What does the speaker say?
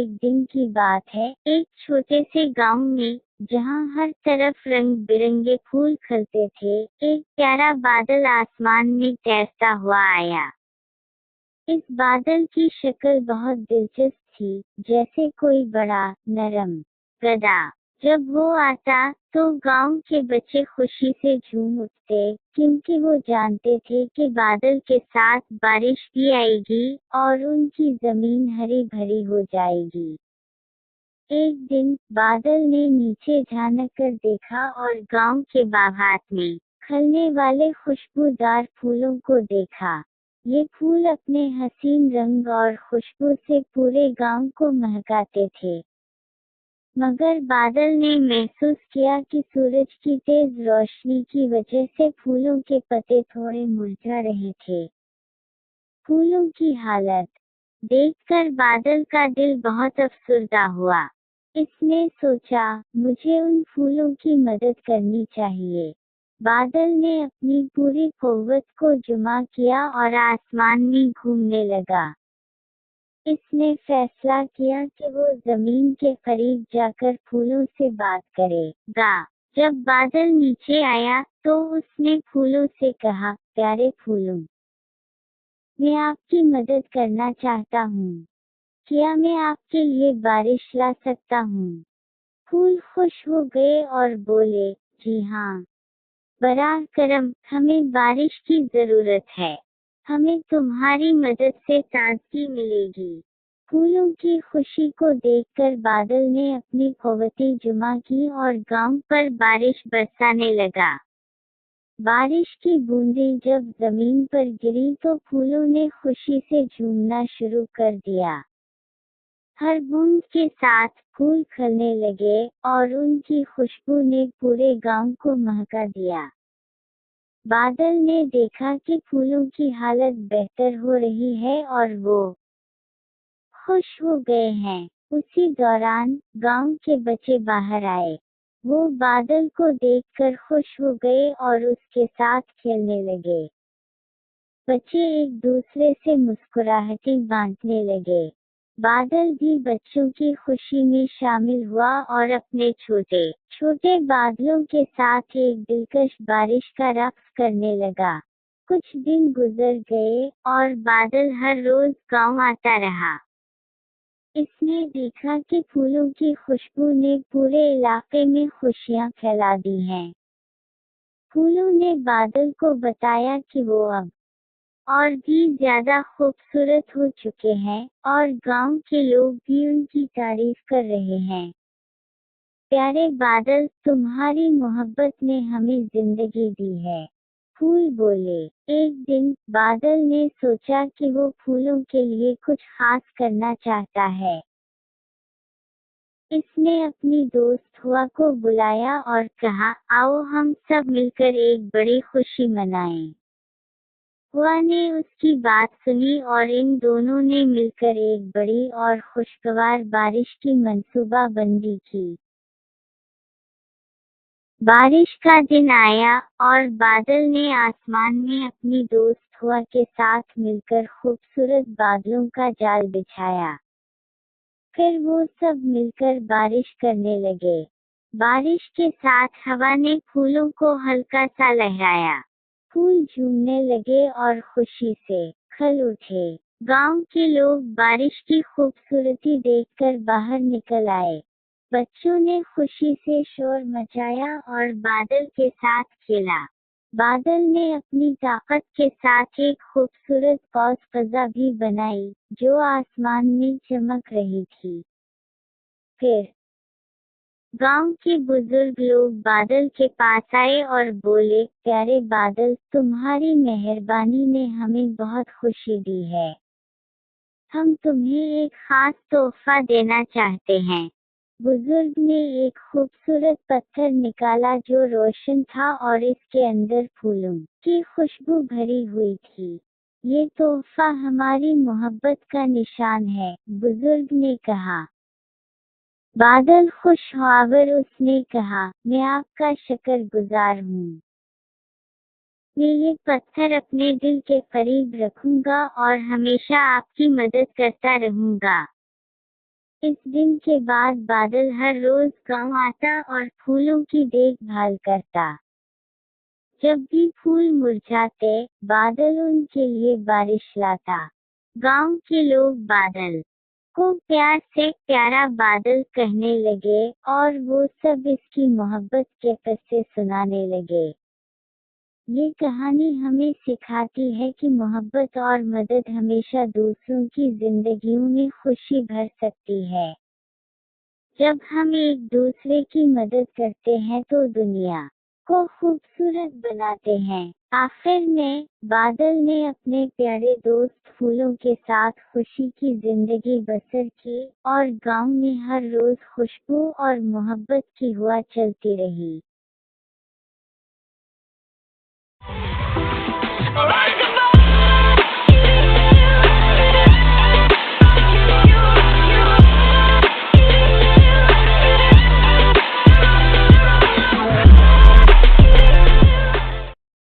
एक दिन की बात है, एक छोटे से गांव में, जहां हर तरफ रंग बिरंगे फूल खिलते थे, एक प्यारा बादल आसमान में तैरता हुआ आया। इस बादल की शक्ल बहुत दिलचस्प थी, जैसे कोई बड़ा, नरम गधा। जब वो आता, तो गांव के बच्चे खुशी से झूम उठते, क्योंकि वो जानते थे कि बादल के साथ बारिश भी आएगी और उनकी जमीन हरी भरी हो जाएगी। एक दिन बादल ने नीचे झांक कर देखा और गांव के बागात में खिलने वाले खुशबूदार फूलों को देखा। ये फूल अपने हसीन रंग और खुशबू से पूरे गांव को महकाते थे। मगर बादल ने महसूस किया कि सूरज की तेज रोशनी की वजह से फूलों के पत्ते थोड़े मुरझा रहे थे। फूलों की हालत देखकर बादल का दिल बहुत अफसरदा हुआ। इसने सोचा, मुझे उन फूलों की मदद करनी चाहिए। बादल ने अपनी पूरी कुव्वत को जमा किया और आसमान में घूमने लगा। इसने फैसला किया कि वो जमीन के करीब जाकर फूलों से बात करेगा। जब बादल नीचे आया, तो उसने फूलों से कहा, प्यारे फूलों, मैं आपकी मदद करना चाहता हूँ। क्या मैं आपके लिए बारिश ला सकता हूँ? फूल खुश हो गए और बोले, जी हाँ, बराह करम, हमें बारिश की जरूरत है। हमें तुम्हारी मदद से ताजगी मिलेगी। फूलों की खुशी को देखकर बादल ने अपनी कुव्वतें जमा की और गांव पर बारिश बरसाने लगा। बारिश की बूंदें जब जमीन पर गिरी तो फूलों ने खुशी से झूमना शुरू कर दिया। हर बूंद के साथ फूल खिलने लगे और उनकी खुशबू ने पूरे गांव को महका दिया। बादल ने देखा कि फूलों की हालत बेहतर हो रही है और वो खुश हो गए हैं। उसी दौरान गांव के बच्चे बाहर आए। वो बादल को देखकर खुश हो गए और उसके साथ खेलने लगे। बच्चे एक दूसरे से मुस्कुराहटें बांटने लगे। बादल भी बच्चों की खुशी में शामिल हुआ और अपने छोटे छोटे बादलों के साथ एक दिलकश बारिश का रक्स करने लगा। कुछ दिन गुजर गए और बादल हर रोज गांव आता रहा। इसने देखा कि फूलों की खुशबू ने पूरे इलाके में खुशियां फैला दी हैं। फूलों ने बादल को बताया कि वो अब और भी ज्यादा खूबसूरत हो चुके हैं और गांव के लोग भी उनकी तारीफ कर रहे हैं। प्यारे बादल, तुम्हारी मोहब्बत ने हमें जिंदगी दी है। फूल बोले। एक दिन बादल ने सोचा कि वो फूलों के लिए कुछ खास करना चाहता है। इसने अपनी दोस्त हुआ को बुलाया और कहा, आओ हम सब मिलकर एक बड़ी खुशी मनाएं। हुआ ने उसकी बात सुनी और इन दोनों ने मिलकर एक बड़ी और खुशगवार बारिश की मंसूबाबंदी की। बारिश का दिन आया और बादल ने आसमान में अपनी दोस्त हुआ के साथ मिलकर खूबसूरत बादलों का जाल बिछाया। फिर वो सब मिलकर बारिश करने लगे। बारिश के साथ हवा ने फूलों को हल्का सा लहराया। फूल झूमने लगे और खुशी से खिल उठे। गांव के लोग बारिश की खूबसूरती देखकर बाहर निकल आए। बच्चों ने खुशी से शोर मचाया और बादल के साथ खेला। बादल ने अपनी ताकत के साथ एक खूबसूरत कौस फ़ज़ा भी बनाई, जो आसमान में चमक रही थी। फिर गांव के बुजुर्ग लोग बादल के पास आए और बोले, प्यारे बादल, तुम्हारी मेहरबानी ने हमें बहुत खुशी दी है। हम तुम्हें एक खास तोहफा देना चाहते हैं। बुजुर्ग ने एक खूबसूरत पत्थर निकाला जो रोशन था और इसके अंदर फूलों की खुशबू भरी हुई थी। ये तोहफा हमारी मोहब्बत का निशान है, बुजुर्ग ने कहा। बादल खुश होकर उसने कहा, मैं आपका शुक्रगुजार हूँ। मैं ये पत्थर अपने दिल के करीब रखूंगा और हमेशा आपकी मदद करता रहूंगा। इस दिन के बाद बादल हर रोज गांव आता और फूलों की देखभाल करता। जब भी फूल मुरझाते, बादल उनके लिए बारिश लाता। गांव के लोग बादल को प्यार से प्यारा बादल कहने लगे और वो सब इसकी मोहब्बत के किस्से सुनाने लगे। ये कहानी हमें सिखाती है कि मोहब्बत और मदद हमेशा दूसरों की जिंदगियों में खुशी भर सकती है। जब हम एक दूसरे की मदद करते हैं तो दुनिया को खूबसूरत बनाते हैं। आखिर में बादल ने अपने प्यारे दोस्त फूलों के साथ खुशी की जिंदगी बसर की और गांव में हर रोज खुशबू और मोहब्बत की हवा चलती रही।